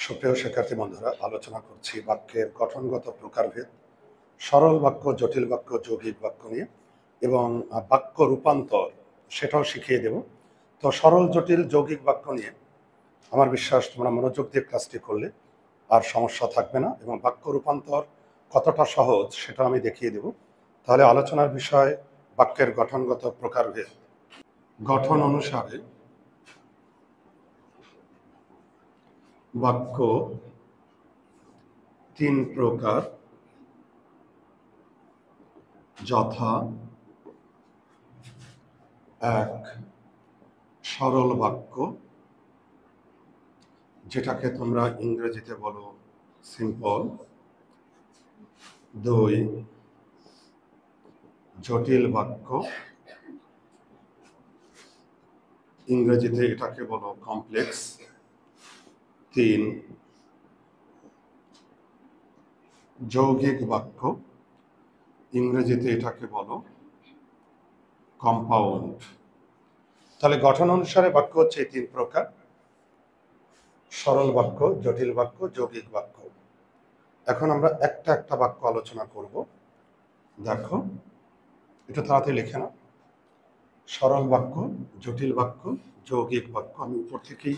সুপ্রিয় শিক্ষার্থী বন্ধুরা, আলোচনা করছি বাক্যের গঠনগত প্রকারভেদ, সরল বাক্য, জটিল বাক্য, যৌগিক বাক্য নিয়ে এবং বাক্য রূপান্তর সেটাও শিখিয়ে দেব। তো সরল, জটিল, যৌগিক বাক্য নিয়ে আমার বিশ্বাস তোমরা মনোযোগ দিয়ে ক্লাসটি করলে আর সমস্যা থাকবে না, এবং বাক্য রূপান্তর কতটা সহজ সেটা আমি দেখিয়ে দেব। তাহলে আলোচনার বিষয় বাক্যের গঠনগত প্রকারভেদ। গঠন অনুসারে বাক্য তিন প্রকার, যথা: এক, সরল বাক্য, যেটাকে তোমরা ইংরেজিতে বলো সিম্পল। দুই, জটিল বাক্য, ইংরেজিতে এটাকে বলো কমপ্লেক্স। তিন, যৌগিক বাক্য, ইংরেজিতে এটাকে বলো কম্পাউন্ড। তাহলে গঠন অনুসারে বাক্য হচ্ছে এই তিন প্রকার: সরল বাক্য, জটিল বাক্য, যৌগিক বাক্য। এখন আমরা একটা একটা বাক্য আলোচনা করব। দেখো, একটু তাড়াতাড়ি লিখে নাও। সরল বাক্য, জটিল বাক্য, যৌগিক বাক্য। আমি উপর থেকেই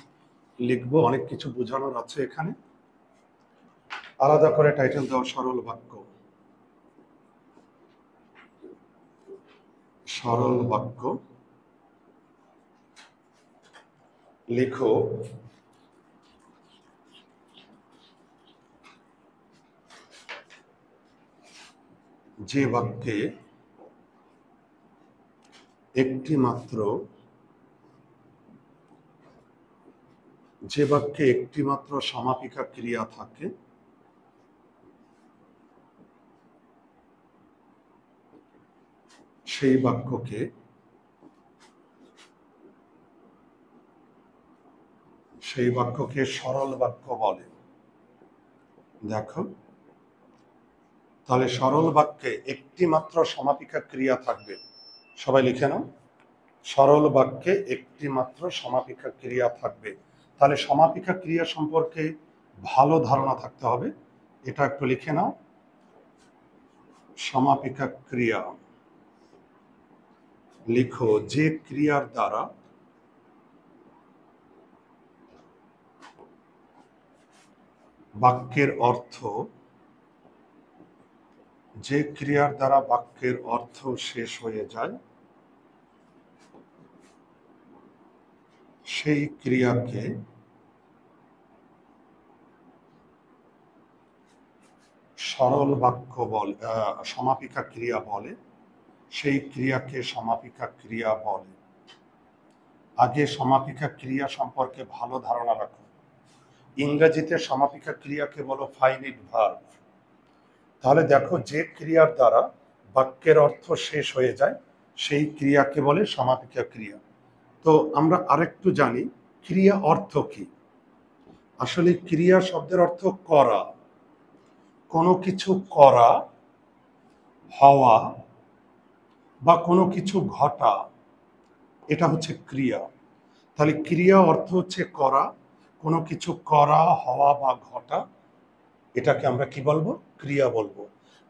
লিখবো, অনেক কিছু বোঝানোর আছে এখানে। আলাদা করে টাইটেল দাও সরল বাক্য। সরল বাক্য লিখো যে বাক্যে একটি মাত্র সমাপিকা ক্রিয়া থাকে, সেই বাক্যকে সরল বাক্য বলে। দেখো, তাহলে সরল বাক্যে একটি মাত্র সমাপিকা ক্রিয়া থাকবে। সবাই লিখে নাও, সরল বাক্যে একটি মাত্র সমাপিকা ক্রিয়া থাকবে। তাহলে সমাপিকা ক্রিয়া সম্পর্কে ভালো ধারণা থাকতে হবে। এটা একটু লিখে নাও। সমাপিকা ক্রিয়া লিখো যে ক্রিয়ার দ্বারা বাক্যের অর্থ শেষ হয়ে যায়, সেই ক্রিয়াকে সরল বাক্য বলে, সমাপিকা ক্রিয়া বলে। সেই ক্রিয়াকে সমাপিকা ক্রিয়া বলে। আগে সমাপিকা ক্রিয়া সম্পর্কে ভালো ধারণা রাখো। ইংরেজিতে সমাপিকা ক্রিয়াকে বলো ফাইনিট ভার্ব। তাহলে দেখো, যে ক্রিয়ার দ্বারা বাক্যের অর্থ শেষ হয়ে যায় সেই ক্রিয়াকে বলে সমাপিকা ক্রিয়া। তো আমরা আরেকটু জানি ক্রিয়া অর্থ কি। আসলে ক্রিয়া শব্দের অর্থ করা, কোনো কিছু করা, হওয়া বা কোনো কিছু ঘটা, এটা হচ্ছে ক্রিয়া। তাহলে ক্রিয়া অর্থ হচ্ছে করা, কোনো কিছু করা, হওয়া বা ঘটা, এটাকে আমরা কি বলবো? ক্রিয়া বলবো।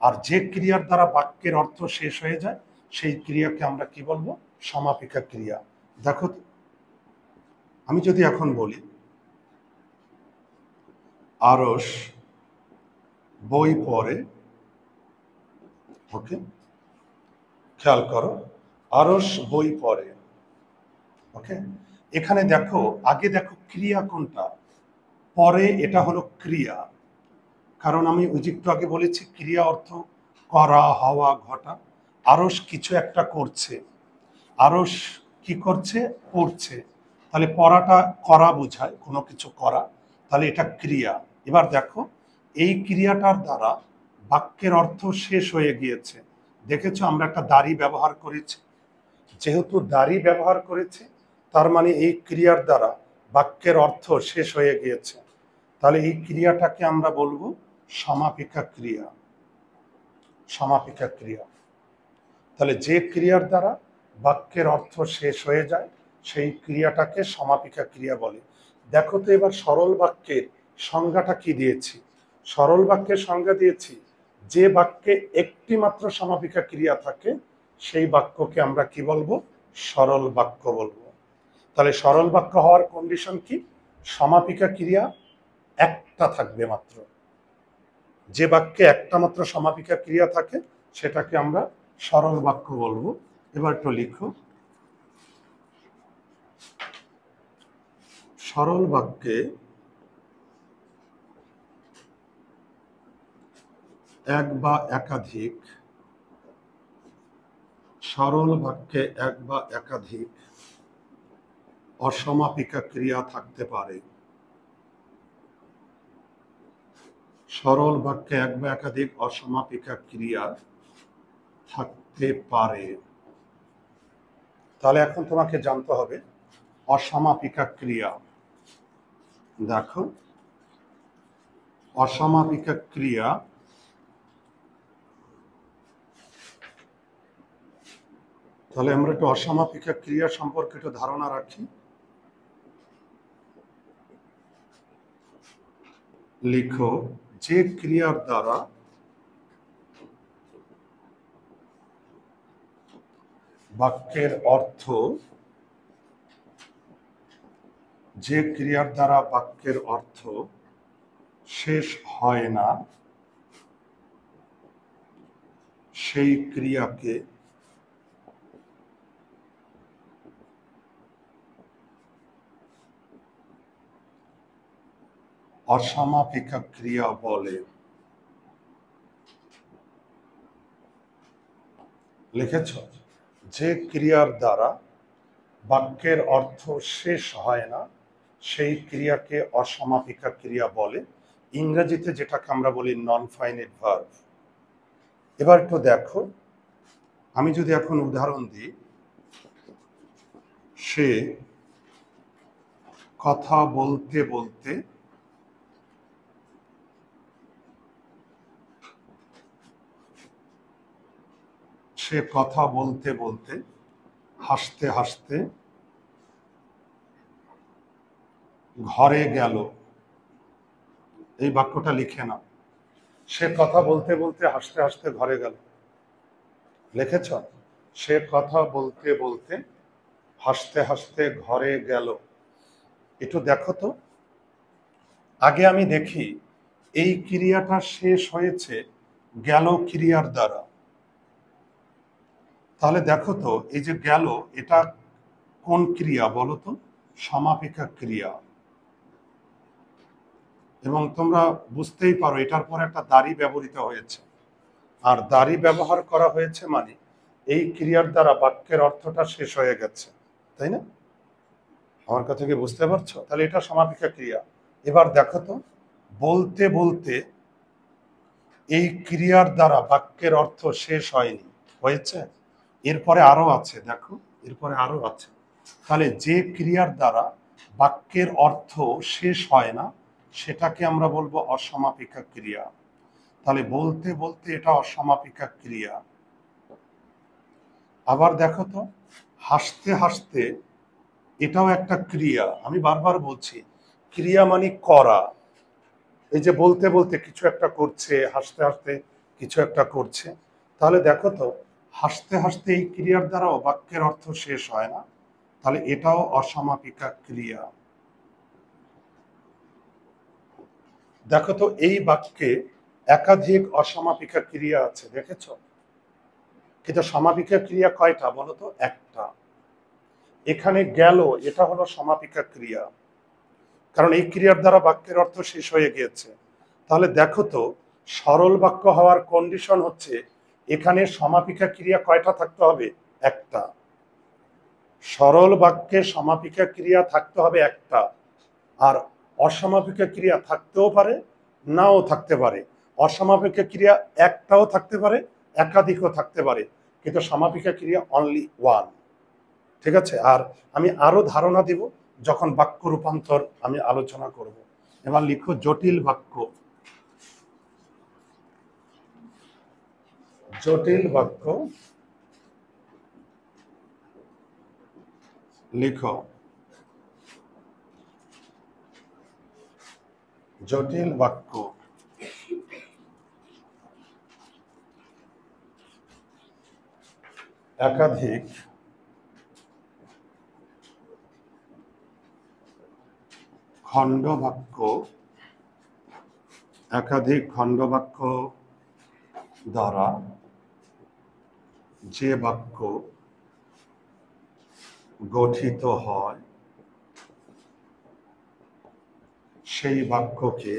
আর যে ক্রিয়ার দ্বারা বাক্যের অর্থ শেষ হয়ে যায় সেই ক্রিয়াকে আমরা কি বলবো? সমাপিকা ক্রিয়া। দেখো, আমি যদি এখন বলি আরস বই পড়ে, ওকে, খেয়াল করো, আরস বই পড়ে, ওকে। এখানে দেখো, আগে দেখো ক্রিয়া কোনটা, পরে, এটা হলো ক্রিয়া। কারণ আমি একটু আগে বলেছি ক্রিয়া অর্থ করা, হওয়া, ঘটা। আরস কিছু একটা করছে, আরস কি করছে? পড়ছে। তাহলে পড়াটা করা বোঝায়, কোনো কিছু করা, তাহলে এটা ক্রিয়া। এবার দেখো, এই ক্রিয়াটার দ্বারা বাক্যের অর্থ শেষ হয়ে গিয়েছে। দেখেছো, আমরা একটা দাড়ি ব্যবহার করেছি। যেহেতু দাড়ি ব্যবহার করেছে, তার মানে এই ক্রিয়ার দ্বারা বাক্যের অর্থ শেষ হয়ে গিয়েছে। তাহলে এই ক্রিয়াটাকে আমরা বলবো সমাপিকা ক্রিয়া। সমাপিকা ক্রিয়া। তাহলে যে ক্রিয়ার দ্বারা বাক্যের অর্থ শেষ হয়ে যায় সেই ক্রিয়াটাকে সমাপিকা ক্রিয়া বলে। দেখো তো, এবার সরল বাক্যের সংজ্ঞাটা কি দিয়েছি? সরল বাক্যের সংজ্ঞা দিয়েছি যে বাক্যে একটি মাত্র সমাপিকা ক্রিয়া থাকে সেই বাক্যকে আমরা কি বলবো? সরল বাক্য বলবো। তাহলে সরল বাক্য হওয়ার কন্ডিশন কি? সমাপিকা ক্রিয়া একটা থাকবে মাত্র। যে বাক্যে একটা মাত্র সমাপিকা ক্রিয়া থাকে সেটাকে আমরা সরল বাক্য বলবো। এবার একটু লিখো, সরল বাক্যে এক বা একাধিক, সরল বাক্যে এক বা একাধিক অসমাপিকা ক্রিয়া থাকতে পারে। সরল বাক্যে এক বা একাধিক অসমাপিকা ক্রিয়া থাকতে পারে। তাহলে এখন তোমাকে জানতে হবে অসমাপিকা ক্রিয়া। দেখো, অসমাপিকা ক্রিয়া তাহলে আমরা একটু অসমাপিকা ক্রিয়া সম্পর্কে একটু ধারণা রাখি। লিখো, যে ক্রিয়ার দ্বারা বাক্যের অর্থ, যে ক্রিয়ার দ্বারা বাক্যের অর্থ শেষ হয় না সেই ক্রিয়াকে অসমাপিকা ক্রিয়া বলে। লিখেছ, যে ক্রিয়ার দ্বারা বাক্যের অর্থ শেষ হয় না সেই ক্রিয়াকে অসমাপিকা ক্রিয়া বলে। ইংরেজিতে যেটাকে আমরা বলি নন ফাইনাইট ভার্ব। এবার একটু দেখো, আমি যদি এখন উদাহরণ দিই, সে কথা বলতে বলতে সে কথা বলতে বলতে হাসতে হাসতে ঘরে গেল। এই বাক্যটা লিখে নাও, সে কথা বলতে বলতে হাসতে হাসতে ঘরে গেল। লিখেছ, সে কথা বলতে বলতে হাসতে হাসতে ঘরে গেল। একটু দেখো তো, আগে আমি দেখি এই ক্রিয়াটা শেষ হয়েছে গেল ক্রিয়ার দ্বারা। তাহলে দেখো তো, এই যে গেল, এটা কোন ক্রিয়া বলো তো? সমাপিকা ক্রিয়া। এবং তোমরা বুঝতেই পারো এটার পর একটা দাড়ি ব্যবহৃত হয়েছে, আর দাড়ি ব্যবহার করা হয়েছে মানে এই ক্রিয়ার দ্বারা বাক্যের অর্থটা শেষ হয়ে গেছে, তাই না? আমার কথা কি বুঝতে পারছো? তাহলে এটা সমাপিকা ক্রিয়া। এবার দেখো তো, বলতে বলতে এই ক্রিয়ার দ্বারা বাক্যের অর্থ শেষ হয়নি, হয়েছে? এরপরে আরো আছে, দেখো এরপরে আরো আছে। তাহলে যে ক্রিয়ার দ্বারা বাক্যের অর্থ শেষ হয় না সেটাকে আমরা বলবো অসমাপিকা ক্রিয়া। তাহলে বলতে বলতে এটা অসমাপিকা ক্রিয়া। আবার দেখো তো, হাসতে হাসতে, এটাও একটা ক্রিয়া। আমি বারবার বলছি ক্রিয়া মানে করা। এই যে বলতে বলতে কিছু একটা করছে, হাসতে হাসতে কিছু একটা করছে। তাহলে দেখো তো, হাসতে হাসতে এই ক্রিয়ার দ্বারাও বাক্যের অর্থ শেষ হয় না, তাহলে এটাও অসমাপিকা ক্রিয়া। দেখো তো, এই বাক্যে একাধিক অসমাপিকা ক্রিয়া আছে, দেখেছ? কিন্তু সমাপিকা ক্রিয়া কয়টা বলো তো? একটা। এখানে গেল, এটা হলো সমাপিকা ক্রিয়া, কারণ এই ক্রিয়ার দ্বারা বাক্যের অর্থ শেষ হয়ে গিয়েছে। তাহলে দেখো তো, সরল বাক্য হওয়ার কন্ডিশন হচ্ছে এখানে সমাপিকা ক্রিয়া কয়টা থাকতে হবে? একটা। সরল বাক্যে সমাপিকা ক্রিয়া থাকতে হবে একটা, আর অসমাপিকা ক্রিয়া থাকতেও পারে, নাও থাকতে পারে। অসমাপিকা ক্রিয়া একটাও থাকতে পারে, একাধিকও থাকতে পারে, কিন্তু সমাপিকা ক্রিয়া অনলি ওয়ান। ঠিক আছে? আর আমি আরো ধারণা দিব যখন বাক্য রূপান্তর আমি আলোচনা করব। এবার লিখো, জটিল বাক্য। জটিল বাক্য লিখো, জটিল বাক্য একাধিক খণ্ডবাক্য দ্বারা যে বাক্য গঠিত হয় সেই বাক্যকে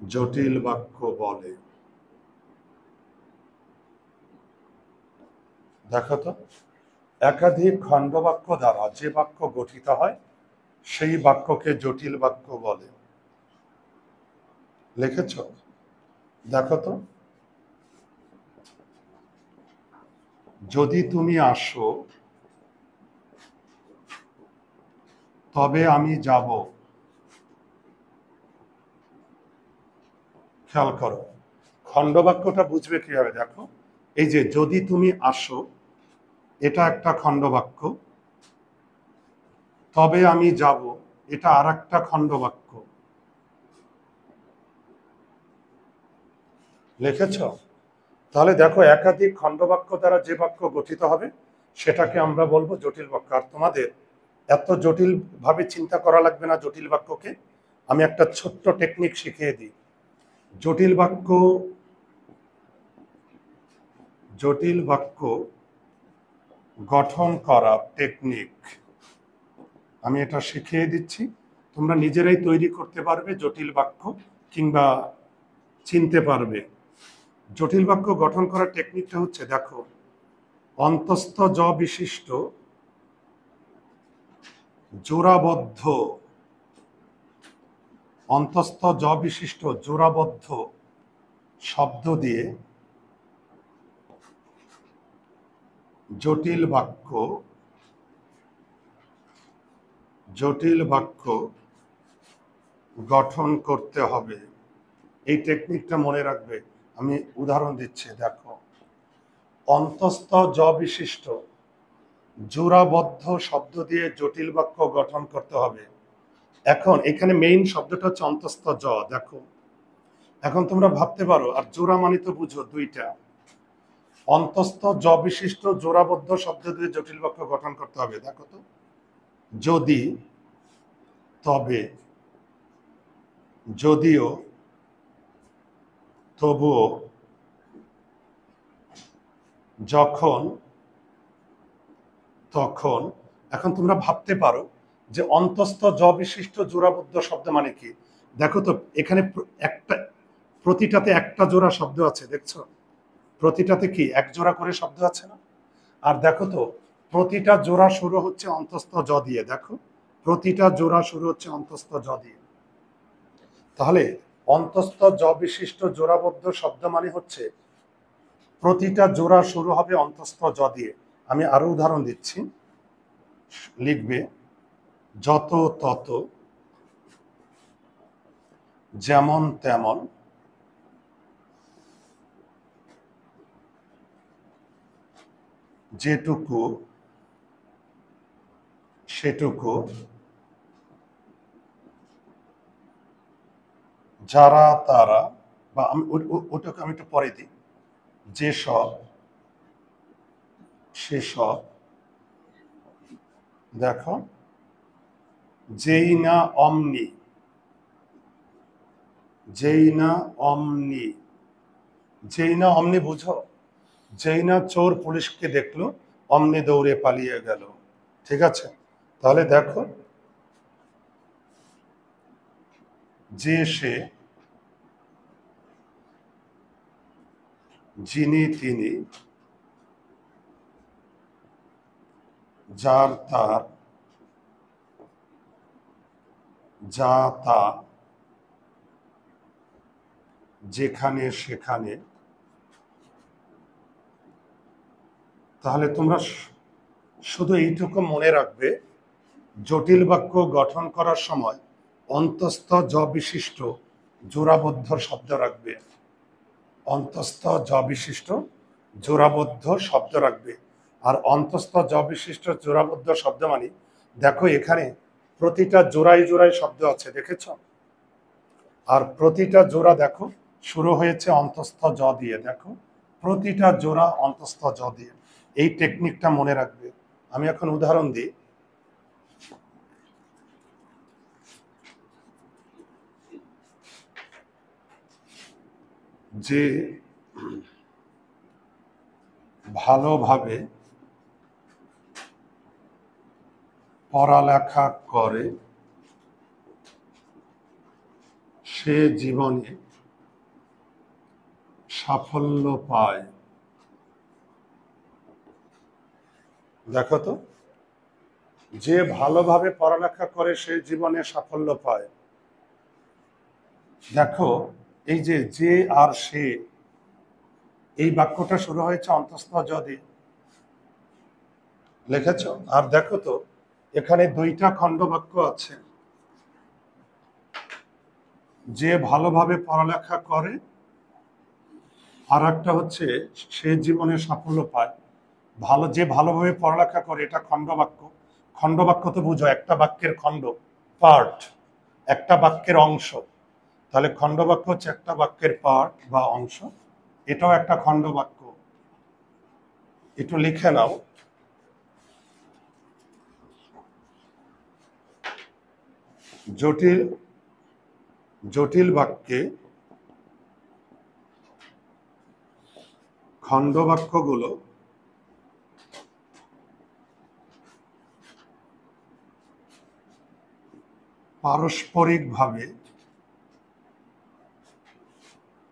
জটিল বাক্য বলে। দেখো তো, একাধিক খণ্ডবাক্য দ্বারা যে বাক্য গঠিত হয় সেই বাক্যকে জটিল বাক্য বলে। লিখেছ? দেখো তো, যদি তুমি আসো তবে আমি যাব। খেয়াল করো, খণ্ডবাক্যটা বুঝবে কিভাবে? দেখো, এই যে যদি তুমি আসো, এটা একটা খণ্ডবাক্য, তবে আমি যাব এটা আর একটা খণ্ডবাক্য। লিখেছ? তাহলে দেখো, একাধিক খণ্ডবাক্য দ্বারা যে বাক্য গঠিত হবে সেটাকে আমরা বলবো জটিল বাক্য। আর তোমাদের এত জটিল ভাবে চিন্তা করা লাগবে না জটিল বাক্যকে। আমি একটা ছোট্ট টেকনিক শিখিয়ে দিই। জটিল বাক্য গঠন করার টেকনিক আমি এটা শিখিয়ে দিচ্ছি। তোমরা নিজেরাই তৈরি করতে পারবে জটিল বাক্য, কিংবা চিনতে পারবে। জটিল বাক্য গঠন করার টেকনিকটা হচ্ছে, দেখো, অন্তস্থ জ বিশিষ্ট জোড়াবদ্ধ শব্দ দিয়ে জটিল বাক্য গঠন করতে হবে। এই টেকনিকটা মনে রাখবে। আমি উদাহরণ দিচ্ছি, দেখো, অন্তস্থ জ বিশিষ্ট জোড়াবদ্ধ শব্দ দিয়ে জটিল বাক্য গঠন করতে হবে। এখন এখানে মেইন শব্দটা হচ্ছে অন্তস্থ জ। দেখো, এখন তোমরা ভাবতে পারো, আর জোড়া মানে তো বুঝো দুইটা। অন্তস্থ জ বিশিষ্ট জোড়াবদ্ধ শব্দ দিয়ে জটিল বাক্য গঠন করতে হবে। দেখো তো, যদি, তবে, যদিও, তবুও, যখন, তখন। এখন তোমরা ভাবতে পারো যে অন্তস্থ জ বিশিষ্ট জোড়াবদ্ধ শব্দ মানে কি? দেখো তো, এখানে প্রতিটাতে একটা জোড়া শব্দ আছে, দেখছো? প্রতিটাতে কি এক জোড়া করে শব্দ আছে না? আর দেখো তো, প্রতিটা জোড়া শুরু হচ্ছে অন্তস্থ জ দিয়ে। দেখো, প্রতিটা জোড়া শুরু হচ্ছে অন্তস্থ জ দিয়ে। তাহলে অন্তস্থ জ বিশিষ্ট জোড়াবদ্ধ শব্দ মানে হচ্ছে প্রতিটা জোড়া শুরু হবে অন্তস্থ জ দিয়ে। আমি আরো উদাহরণ দিচ্ছি, লিখবে, যত, তত, যেমন, তেমন, যেটুকু, সেটুকু, যারা, তারা, বা আমি ওটাকে আমি একটু পরে দিই, যেসব, সেসব। দেখো, যেই না, অমনি, যেই না, অমনি। যেই না, অমনি বুঝো? যেই না চোর পুলিশকে দেখলো, অমনি দৌড়ে পালিয়ে গেল। ঠিক আছে? তাহলে দেখো, যে, সে, যিনি, তিনি, যার, তার, যা, তা, যেখানে, সেখানে। তাহলে তোমরা শুধু এইটুকু মনে রাখবে, জটিল বাক্য গঠন করার সময় অন্তস্থ জ বিশিষ্ট জোড়াবদ্ধ শব্দ রাখবে। অন্তস্থ জ বিশিষ্ট জোড়াবদ্ধ শব্দ রাখবে। আর অন্তস্থ জ বিশিষ্ট জোড়াবদ্ধ শব্দ মানে, দেখো, এখানে প্রতিটা জোড়ায় জোড়ায় শব্দ আছে, দেখেছ? আর প্রতিটা জোড়া দেখো শুরু হয়েছে অন্তঃস্থ জ দিয়ে। দেখো প্রতিটা জোড়া অন্তঃস্থ জ দিয়ে। এই টেকনিকটা মনে রাখবে। আমি এখন উদাহরণ দিই। যে ভালোভাবে পড়ালেখা করে সে জীবনে সাফল্য পায়। দেখো তো, যে ভালোভাবে পড়ালেখা করে সে জীবনে সাফল্য পায়। দেখো এই যে আর সে, এই বাক্যটা শুরু হয়েছে অন্তঃস্থ জ দিয়ে, লিখেছ? আর দেখো তো এখানে দুইটা খণ্ড বাক্য আছে, যে ভালোভাবে পড়ালেখা করে, আর একটা হচ্ছে সে জীবনে সাফল্য পায়। যে ভালোভাবে পড়ালেখা করে এটা খণ্ড বাক্য। খণ্ড বাক্য তো বুঝো, একটা বাক্যের খণ্ড, পার্ট, একটা বাক্যের অংশ। তাহলে খণ্ড বাক্য হচ্ছে একটা বাক্যের পার্ট বা অংশ। এটাও একটা খণ্ড বাক্য। একটু লিখে নাও। জটিল জটিল বাক্যে খণ্ড বাক্যগুলো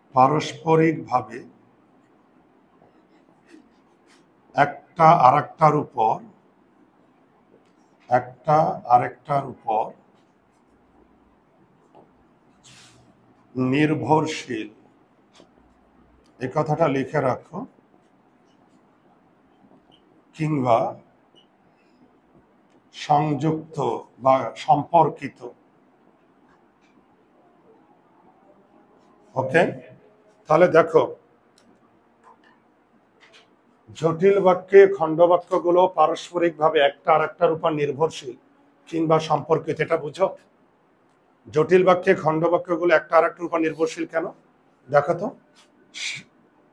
পারস্পরিকভাবে একটা আরেকটার উপর নির্ভরশীল। এই কথাটা লিখে রাখো। কিংবা সংযুক্ত বা সম্পর্কিত। ওকে, তাহলে দেখো জটিল বাক্যে খণ্ডবাক্যগুলো পারস্পরিকভাবে একটা আরেকটার উপর নির্ভরশীল কিংবা সম্পর্কিত। এটা বুঝো? জটিল বাক্যে খণ্ডবাক্যগুলো একটা আরেকটার উপর নির্ভরশীল কেন? দেখো তো,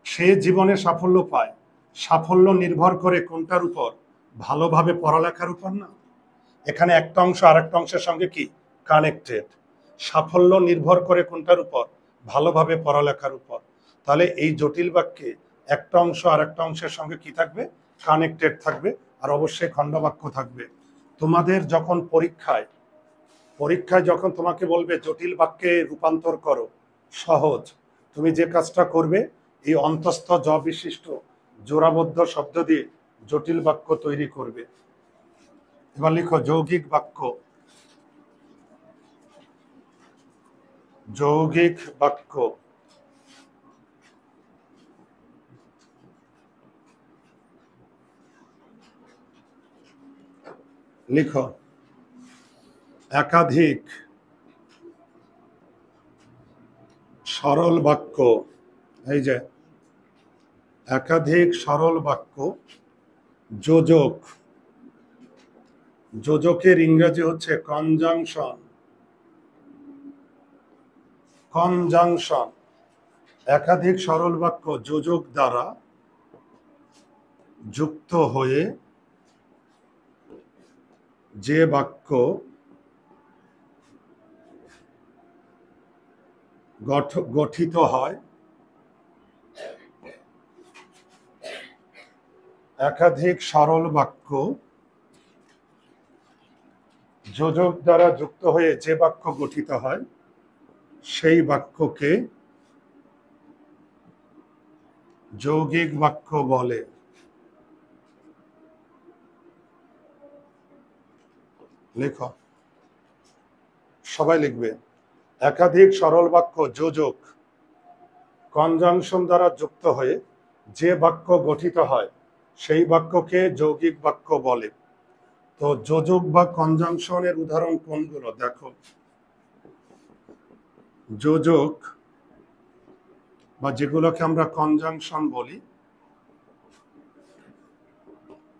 সে জীবনে সাফল্য পায়, সাফল্য নির্ভর করে কোনটার উপর? ভালোভাবে পড়ালেখার উপর না? এখানে একটা অংশ আরেকটা অংশের সঙ্গে কি কানেক্টেড। সাফল্য নির্ভর করে কোনটার উপর? ভালোভাবে পড়ালেখার উপর। তাহলে এই জটিল বাক্যে একটা অংশ আরেকটা অংশের সঙ্গে কি থাকবে? কানেক্টেড থাকবে। আর অবশ্যই খণ্ডবাক্য থাকবে। তোমাদের যখন পরীক্ষায় যখন তোমাকে বলবে জটিল বাক্যে রূপান্তর করো, সহজ, তুমি যে কাজটা করবে এই অন্তঃস্থ জ বিশিষ্ট জোড়াবদ্ধ শব্দ দিয়ে জটিল বাক্য তৈরি করবে। এবার লিখো যৌগিক বাক্য। যৌগিক বাক্য লিখো একাধিক সরল বাক্য। এই যে একাধিক সরল বাক্য যোজক। যোজকের ইংরেজি হচ্ছে কনজাংশন। একাধিক সরল বাক্য যোজক দ্বারা যুক্ত হয়ে যে বাক্য গঠিত হয়, একাধিক সরল বাক্য যোজক দ্বারা যুক্ত হয়ে যে বাক্য গঠিত হয় সেই বাক্যকে যৌগিক বাক্য বলে। লেখো, সবাই লিখবে। একাধিক সরল বাক্য যোজক কনজাংশন দ্বারা যুক্ত হয়ে যে বাক্য গঠিত হয় সেই বাক্যকে যৌগিক বাক্য বলে। তো যোজক বা কনজাংশনের উদাহরণ কোনগুলো দেখো। যোজক বা যেগুলোকে আমরা কনজাংশন বলি,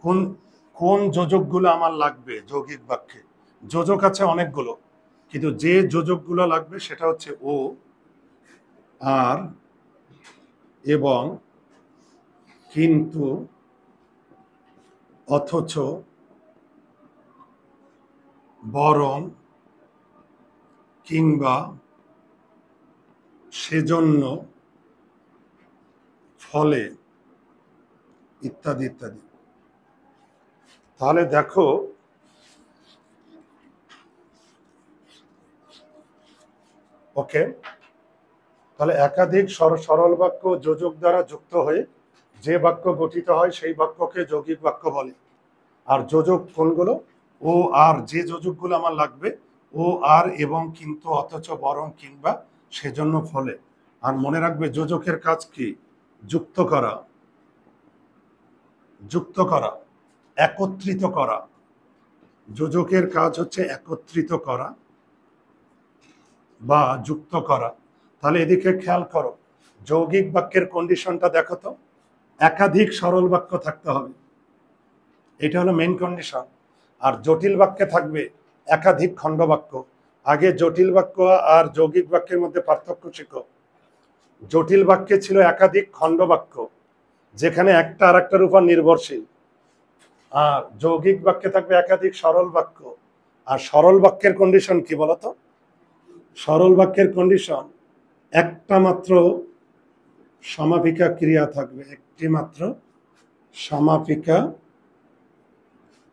কোন কোন যোজকগুলো আমার লাগবে যৌগিক বাক্যে? যোজক আছে অনেকগুলো, কিন্তু যে যোজকগুলো লাগবে সেটা হচ্ছে ও, আর, এবং, কিন্তু, অথচ, বরং, কিংবা, সেজন্য, ফলে, ইত্যাদি ইত্যাদি। তাহলে দেখো, ওকে, তাহলে একাধিক সরল বাক্য যোজক দ্বারা যুক্ত হয়ে যে বাক্য গঠিত হয় সেই বাক্যকে যৌগিক বাক্য বলে। আর যোজক কোনগুলো? ও আর, যে যোজকগুলো আমার লাগবে, ও আর, এবং, কিন্তু, অথচ, বরং, কিংবা, সেজন্য, ফলে। আর মনে রাখবে যোজকের কাজ কি? যুক্ত করা, যুক্ত করা, একত্রিত করা। যোজকের কাজ হচ্ছে একত্রিত করা বা যুক্ত করা। তাহলে এদিকে খেয়াল করো, যৌগিক বাক্যের কন্ডিশনটা দেখো তো, একাধিক সরল বাক্য থাকতে হবে, এটা হলো মেইন কন্ডিশন। আর জটিল বাক্যে থাকবে একাধিক খণ্ড বাক্য। আগে জটিল বাক্য আর যৌগিক বাক্যের মধ্যে পার্থক্য শিখো। জটিল বাক্যে ছিল একাধিক খণ্ড বাক্য, যেখানে একটা আর একটার উপর নির্ভরশীল। আর যৌগিক বাক্যে থাকবে একাধিক সরল বাক্য। আর সরল বাক্যের কন্ডিশন কি বলতো? সরল বাক্যের কন্ডিশন, একটা মাত্র সমাপিকা ক্রিয়া থাকবে, একটি মাত্র সমাপিকা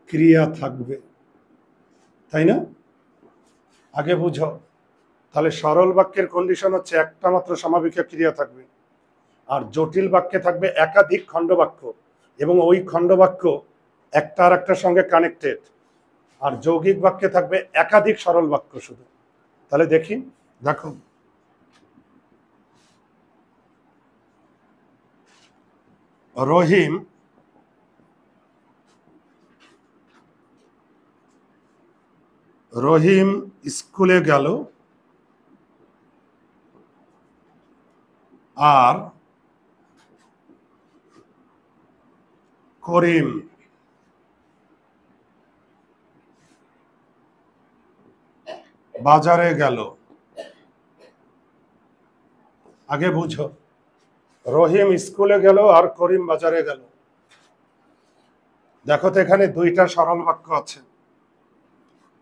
ক্রিয়া থাকবে, তাই না? আগে বুঝো। তাহলে সরল বাক্যের কন্ডিশন হচ্ছে একটা মাত্র সমাপিকা ক্রিয়া থাকবে। আর জটিল বাক্যে থাকবে একাধিক খণ্ড বাক্য, এবং ওই খণ্ড বাক্য একটা আর একটার সঙ্গে কানেক্টেড। আর যৌগিক বাক্যে থাকবে একাধিক সরল বাক্য শুধু। তাহলে দেখি, দেখো, রহিম রহিম স্কুলে গেল আর করিম বাজারে গেল। আগে বুঝো, রহিম স্কুলে গেল আর করিম বাজারে গেল। দেখো তো, এখানে দুইটা সরল বাক্য আছে।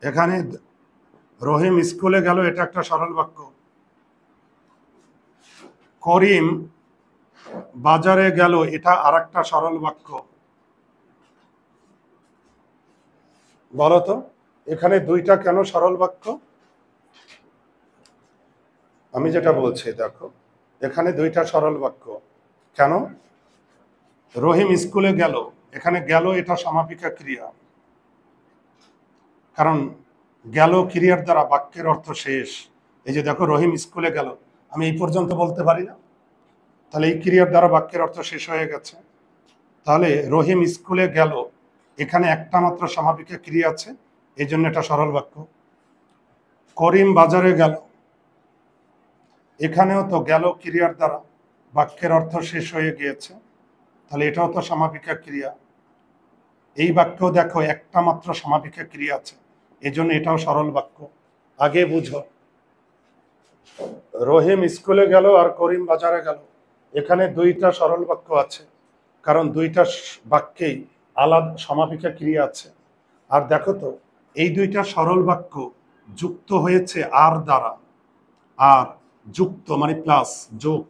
এখানে রহিম স্কুলে গেল, এটা একটা সরল বাক্য। করিম বাজারে গেল, এটা আর একটা সরল বাক্য। বলতো এখানে দুইটা কেন সরল বাক্য? আমি যেটা বলছি দেখো, এখানে দুইটা সরল বাক্য কেন? রহিম স্কুলে গেল, এখানে গেল এটা সমাপিকা ক্রিয়া, কারণ গেল ক্রিয়ার দ্বারা বাক্যের অর্থ শেষ। এই যে দেখো, রহিম স্কুলে গেল, আমি এই পর্যন্ত বলতে পারি না? তাহলে এই ক্রিয়ার দ্বারা বাক্যের অর্থ শেষ হয়ে গেছে। তাহলে রহিম স্কুলে গেল, এখানে একটা মাত্র সমাপিকা ক্রিয়া আছে, এই জন্য এটা সরল বাক্য। করিম বাজারে গেল, এখানেও তো গেল ক্রিয়ার দ্বারা বাক্যের অর্থ শেষ হয়ে গিয়েছে, তাহলে এটাও তো সমাপিকা ক্রিয়া। এই বাক্য দেখো একটা মাত্র সমাপিকা ক্রিয়া আছে, এই জন্য এটাও সরল বাক্য। আগে বুঝো, রহিম স্কুলে গেল আর করিম বাজারে গেল, এখানে দুইটা সরল বাক্য আছে, কারণ দুইটা বাক্যেই আলাদা সমাপিকা ক্রিয়া আছে। আর দেখো তো, এই দুইটা সরল বাক্য যুক্ত হয়েছে আর দ্বারা। আর যুক্ত মানে প্লাস, যোগ।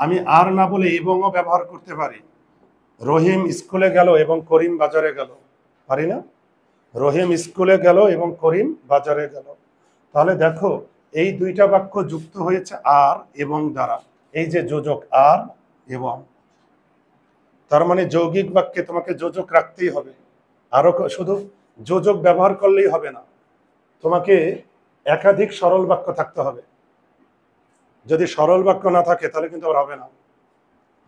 আমি আর না বলে এবংও ব্যবহার করতে পারি। রহিম স্কুলে গেল এবং করিম বাজারে গেল, পারি না? রহিম স্কুলে গেল এবং করিম বাজারে গেল। তাহলে দেখো, এই দুইটা বাক্য যুক্ত হয়েছে আর এবং দ্বারা, এই যে যোজক আর এবং। তার মানে যৌগিক বাক্যে তোমাকে যোজক রাখতেই হবে। আরো শুধু যোজক ব্যবহার করলেই হবে না, তোমাকে একাধিক সরল বাক্য থাকতে হবে। যদি সরল বাক্য না থাকে তাহলে কিন্তু আর হবে না।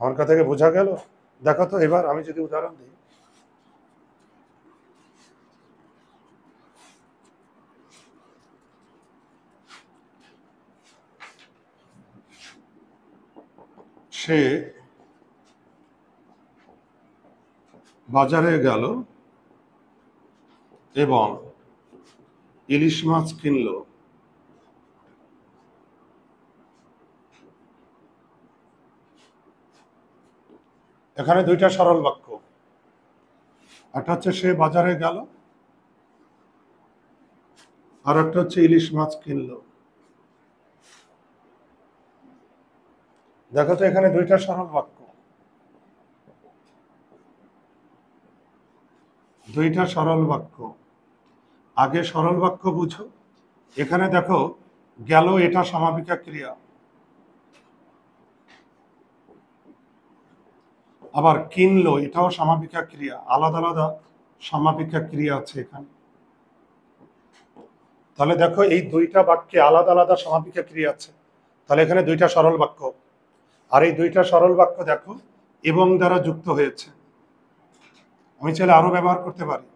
আমার কথা থেকে বোঝা গেল? দেখো তো, এবার আমি যদি উদাহরণ দিই, সে বাজারে গেল এবং ইলিশ মাছ কিনলো। এখানে দুইটা সরল বাক্য, একটা হচ্ছে সে বাজারে গেল, আর একটা হচ্ছে ইলিশ মাছ কিনলো। দেখো তো এখানে দুইটা সরল বাক্য, দুইটা সরল বাক্য। আগে সরল বাক্য বুঝো। এখানে দেখো গেল, এটা সমাপিকা ক্রিয়া, আবার কিনলো এটাও সমাপিকা ক্রিয়া, আলাদা আলাদা সমাপিকা ক্রিয়া আছে এখানে। তাহলে দেখো এই দুইটা বাক্যে আলাদা আলাদা সমাপিকা ক্রিয়া আছে, তাহলে এখানে দুইটা সরল বাক্য। আর এই দুইটা সরল বাক্য দেখো এবং দ্বারা যুক্ত হয়েছে। আমি চাইলে আরো ব্যবহার করতে পারি।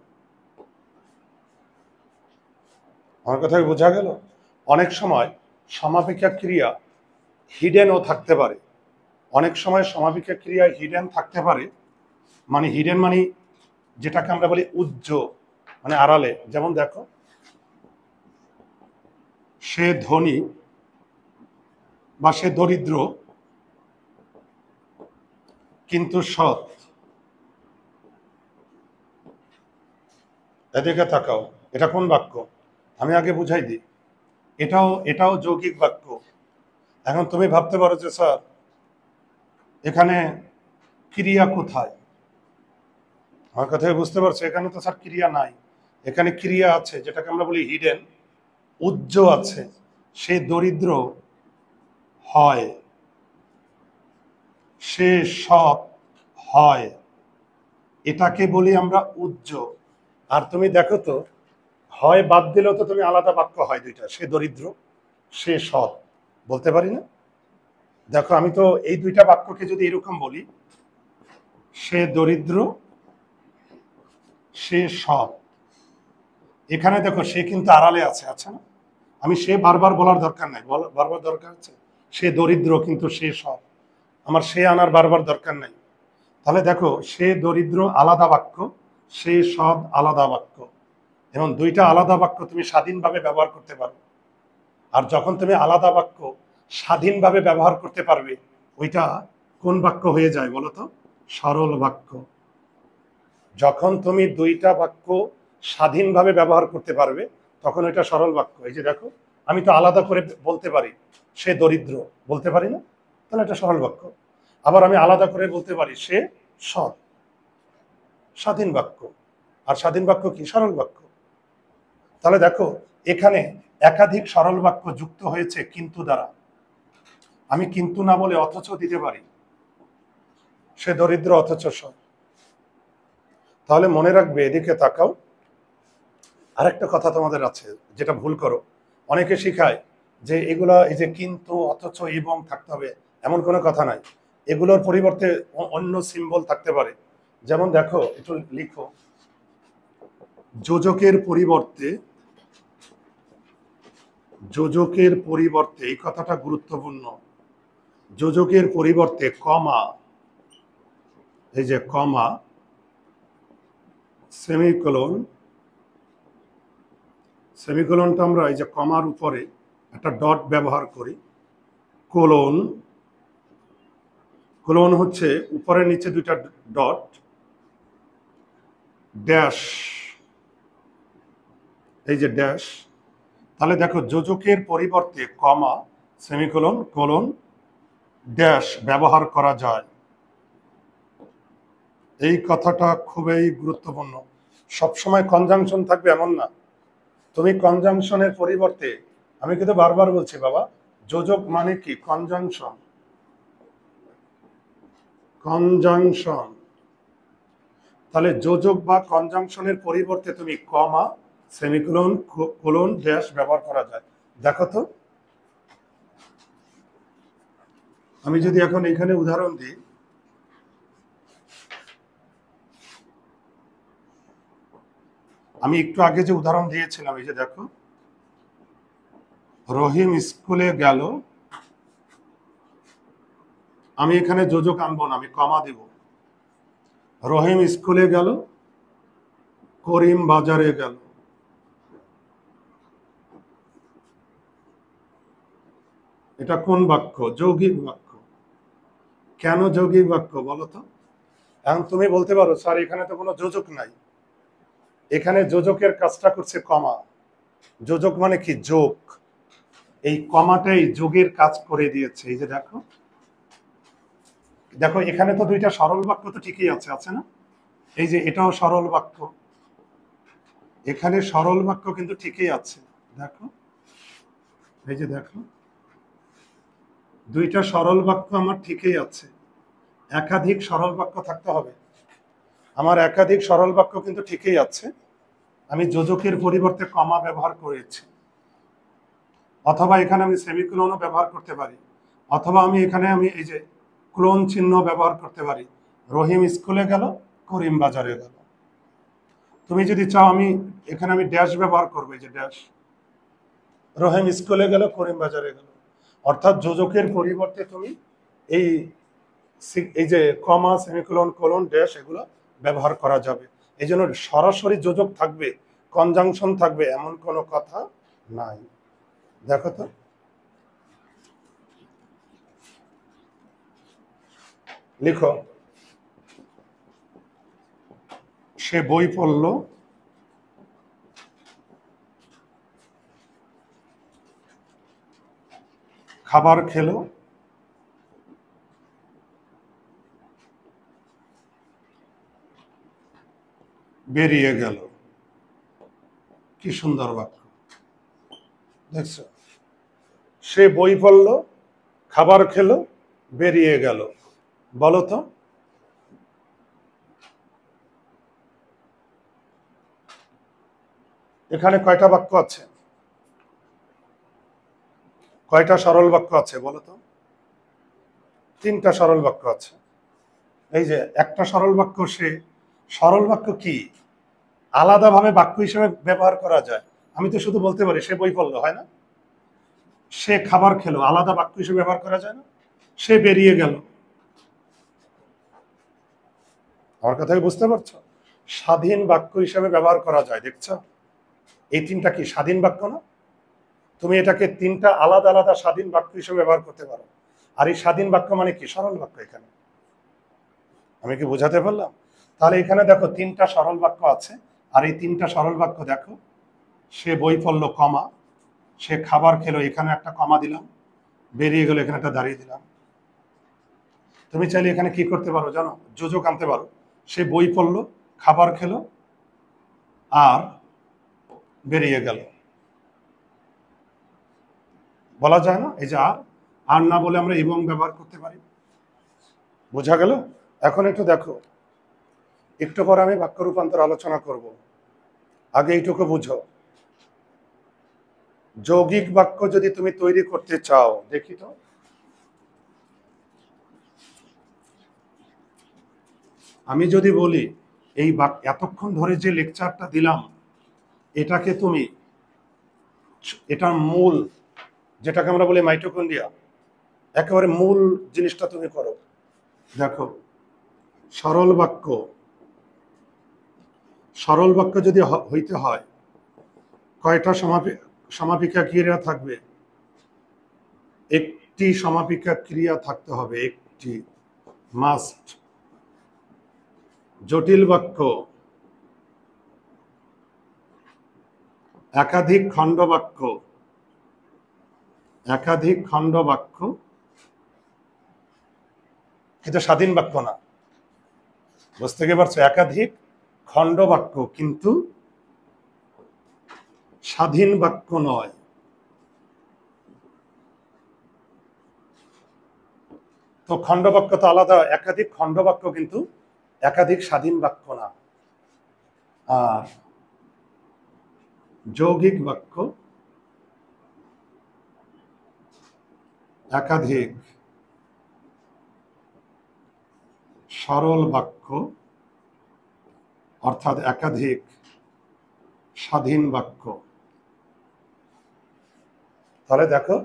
আমার কথা বোঝা গেল? অনেক সময় সমাপিকা ক্রিয়া হিডেনও থাকতে পারে, অনেক সময় সমাপিকা ক্রিয়া হিডেন থাকতে পারে। মানে হিডেন মানে যেটাকে আমরা বলি উজ্জ, মানে আড়ালে। যেমন দেখো, সে ধনী বা সে দরিদ্র কিন্তু সৎ। এদিকে তাকাও, এটা কোন বাক্য? আমি আগে বুঝাই দিই। এটাও যৌগিক বাক্য। এখন তুমি ভাবতে পারো যে স্যার এখানে ক্রিয়া কোথায়? আমার কথা বুঝতে পারছো? এখানে তো স্যার ক্রিয়া নাই, এখানে ক্রিয়া আছে যেটাকে আমরা বলি হিডেন, উজ্জ আছে। সে দরিদ্র হয়, সে সৎ হয়, এটাকে বলি আমরা উজ্জ। আর তুমি দেখো তো, হয় বাদ দিলেও তো তুমি আলাদা বাক্য হয় দুইটা, সে দরিদ্র সে সৎ বলতে পারি না? দেখো আমি তো এই দুইটা বাক্যকে যদি এরকম বলি, সে দরিদ্র সে সৎ, এখানে দেখো সে কিন্তু আড়ালে আছে, আছে না? আমি সে বারবার বলার দরকার নাই, বারবার দরকার আছে সে দরিদ্র কিন্তু সে সৎ, আমার সে আনার বারবার দরকার নাই। তাহলে দেখো সে দরিদ্র আলাদা বাক্য, সে সৎ আলাদা বাক্য, এবং দুইটা আলাদা বাক্য তুমি স্বাধীনভাবে ব্যবহার করতে পারো। আর যখন তুমি আলাদা বাক্য স্বাধীনভাবে ব্যবহার করতে পারবে, ওইটা কোন বাক্য হয়ে যায় বলো তো? সরল বাক্য। যখন তুমি দুইটা বাক্য স্বাধীনভাবে ব্যবহার করতে পারবে তখন ওইটা সরল বাক্য। এই যে দেখো, আমি তো আলাদা করে বলতে পারি সে দরিদ্র, বলতে পারি না? তাহলে এটা সরল বাক্য। আবার আমি আলাদা করে বলতে পারি সে সৎ, স্বাধীন বাক্য। আর স্বাধীন বাক্য কি? সরল বাক্য। তাহলে দেখো এখানে একাধিক সরল বাক্য যুক্ত হয়েছে কিন্তু দ্বারা। আমি কিন্তু না বলে অথচ দিতে পারি, সে দরিদ্র অথচ সৎ। তাহলে মনে রাখবে, এদিকে তাকাও, আরেকটা কথা তোমাদের আছে যেটা ভুল করো। অনেকে শিখায় যে এগুলা, এই যে কিন্তু অথচ এবং থাকতে হবে, এমন কোনো কথা নাই। এগুলোর পরিবর্তে অন্য সিম্বল থাকতে পারে। যেমন দেখো, একটু লিখো, যোজকের পরিবর্তে, যোজকের পরিবর্তে, এই কথাটা গুরুত্বপূর্ণ, যোজকের পরিবর্তে কমা, এই যে কমা, সেমিকোলন, সেমিকোলনটা আমরা এই যে কমার উপরে একটা ডট ব্যবহার করি, কোলন, কোলন হচ্ছে উপরে নিচে দুইটা ডট, ড্যাশ, এই যে ড্যাশ। তাহলে দেখো যোজকের পরিবর্তে কমা, সেমিকোলন, কোলন, ড্যাশ ব্যবহার করা যায়। এই কথাটা খুবই গুরুত্বপূর্ণ। সবসময় কনজাংশন থাকবে এমন না। তুমি কনজাংশনের পরিবর্তে, আমি কিন্তু বারবার বলছি বাবা, যোজক মানে কি? Conjunction, conjunction. তাহলে যোজক বা কনজাংশনের পরিবর্তে তুমি কমা, সেমিকোলন, কোলন, ড্যাশ ব্যবহার করা যায়। দেখো তো, আমি যদি এখন এখানে উদাহরণ দিই, আমি একটু আগে যে উদাহরণ দিয়েছিলাম, এই যে দেখো, রহিম স্কুলে গেল, আমি এখানে যোজক আনবো না, আমি কমা দিব। রহিম স্কুলে গেল, করিম বাজারে গেল। এটা কোন বাক্য? যৌগিক বাক্য। কেন যৌগিক বাক্য বলো তো? এখন তুমি বলতে পারো স্যার এখানে তো কোনো যোজক নাই। এখানে যোজকের কাজটা করছে কমা। যোজক মানে কি? যোগ। এই কমাটাই যোগের কাজ করে দিয়েছে। এই যে দেখো, দেখো এখানে তো দুইটা সরল বাক্য তো ঠিকই আছে, আছে না? এই যে এটাও সরল বাক্য, এখানে সরল বাক্য কিন্তু ঠিকই আছে। দেখো, এই যে দেখো, দুইটা সরল বাক্য আমার ঠিকই আছে। একাধিক সরল বাক্য থাকতে হবে। আমার একাধিক সরল বাক্য কিন্তু ঠিকই আছে। আমি যোজকের পরিবর্তে কমা ব্যবহার করেছি, অথবা এখানে আমি সেমিকোলনও ব্যবহার করতে পারি, অথবা আমি এখানে এই যে ক্লোন চিহ্ন ব্যবহার করতে পারি। রহিম স্কুলে গেল, করিম বাজারে গেল। তুমি যদি চাও আমি এখানে ড্যাশ ব্যবহার করবো, এই যে ড্যাশ। রহিম স্কুলে গেল, করিম বাজারে গেল। অর্থাৎ যোজকের পরিবর্তে তুমি এই এই যে কমা, সেমিকোলন, কোলন, ড্যাশ এগুলো ব্যবহার করা যাবে। এই জন্য সরাসরি যোজক থাকবে, কনজাংশন থাকবে এমন কোনো কথা নাই। দেখো তো, লিখো, সে বই পড়ল, খাবার খেলো, বেরিয়ে গেল। কি সুন্দর বাক্য দেখছো? সে বই পড়ল, খাবার খেলো, বেরিয়ে গেল। বলো তো, এখানে কয়টা বাক্য আছে? কয়টা সরল বাক্য আছে বলো তো? তিনটা সরল বাক্য আছে। এই যে একটা সরল বাক্য, সে সরল বাক্য কি আলাদাভাবে বাক্য হিসেবে ব্যবহার করা যায়। আমি তো শুধু বলতে পারি সে বই পড়লো, হয় না? সে খাবার খেলো আলাদা বাক্য হিসেবে ব্যবহার করা যায় না? সে বেরিয়ে গেল, আমার কথা কি বুঝতে পারছো? স্বাধীন বাক্য হিসেবে ব্যবহার করা যায়, দেখছো? এই তিনটা কি স্বাধীন বাক্য না? তুমি এটাকে তিনটা আলাদা আলাদা স্বাধীন বাক্য হিসেবে ব্যবহার করতে পারো। আর এই স্বাধীন বাক্য মানে কি? সরল বাক্য। এখানে আমি কি বোঝাতে পারলাম? তাহলে এখানে দেখো তিনটা সরল বাক্য আছে। আর এই তিনটা সরল বাক্য দেখো, সে বই পড়লো, কমা, সে খাবার খেলো, এখানে একটা কমা দিলাম, বেরিয়ে গেল, এখানে একটা দাঁড়িয়ে দিলাম। তুমি চাইলে এখানে কি করতে পারো জানো? যোজক আনতে পারো। সে বই পড়লো, খাবার খেলো, আর বেরিয়ে গেল। বলা যায় না? এই যে আর না বলে আমরা এবং ব্যবহার করতে পারি। বোঝা গেল? এখন একটু দেখো, একটু পরে আমি বাক্য রূপান্তর আলোচনা করব, আগে এইটুকু বুঝো। যৌগিক বাক্য যদি তুমি তৈরি করতে চাও, দেখি তো, আমি যদি বলি এই এতক্ষণ ধরে যে লেকচারটা দিলাম, এটাকে তুমি, এটার মূল, যেটাকে আমরা বলি মাইটোকন্ড্রিয়া, একেবারে মূল জিনিসটা তুমি করো। দেখো, সরল বাক্য, সরল বাক্য যদি হইতে হয়, কয়টা সমাপিকা ক্রিয়া থাকবে? একটি সমাপিকা ক্রিয়া থাকতে হবে, একটি, মাস্ট। জটিল বাক্য, একাধিক খণ্ড বাক্য, একাধিক খণ্ড বাক্য, কিন্তু স্বাধীন বাক্য না। বুঝতে কি পারছো? একাধিক খণ্ড বাক্য কিন্তু স্বাধীন বাক্য নয়। তো খণ্ড বাক্য তো আলাদা, একাধিক খণ্ড বাক্য কিন্তু একাধিক স্বাধীন বাক্য না। আর যৌগিক বাক্য, একাধিক সরল বাক্য, অর্থাৎ একাধিক স্বাধীন বাক্য। তাহলে দেখো,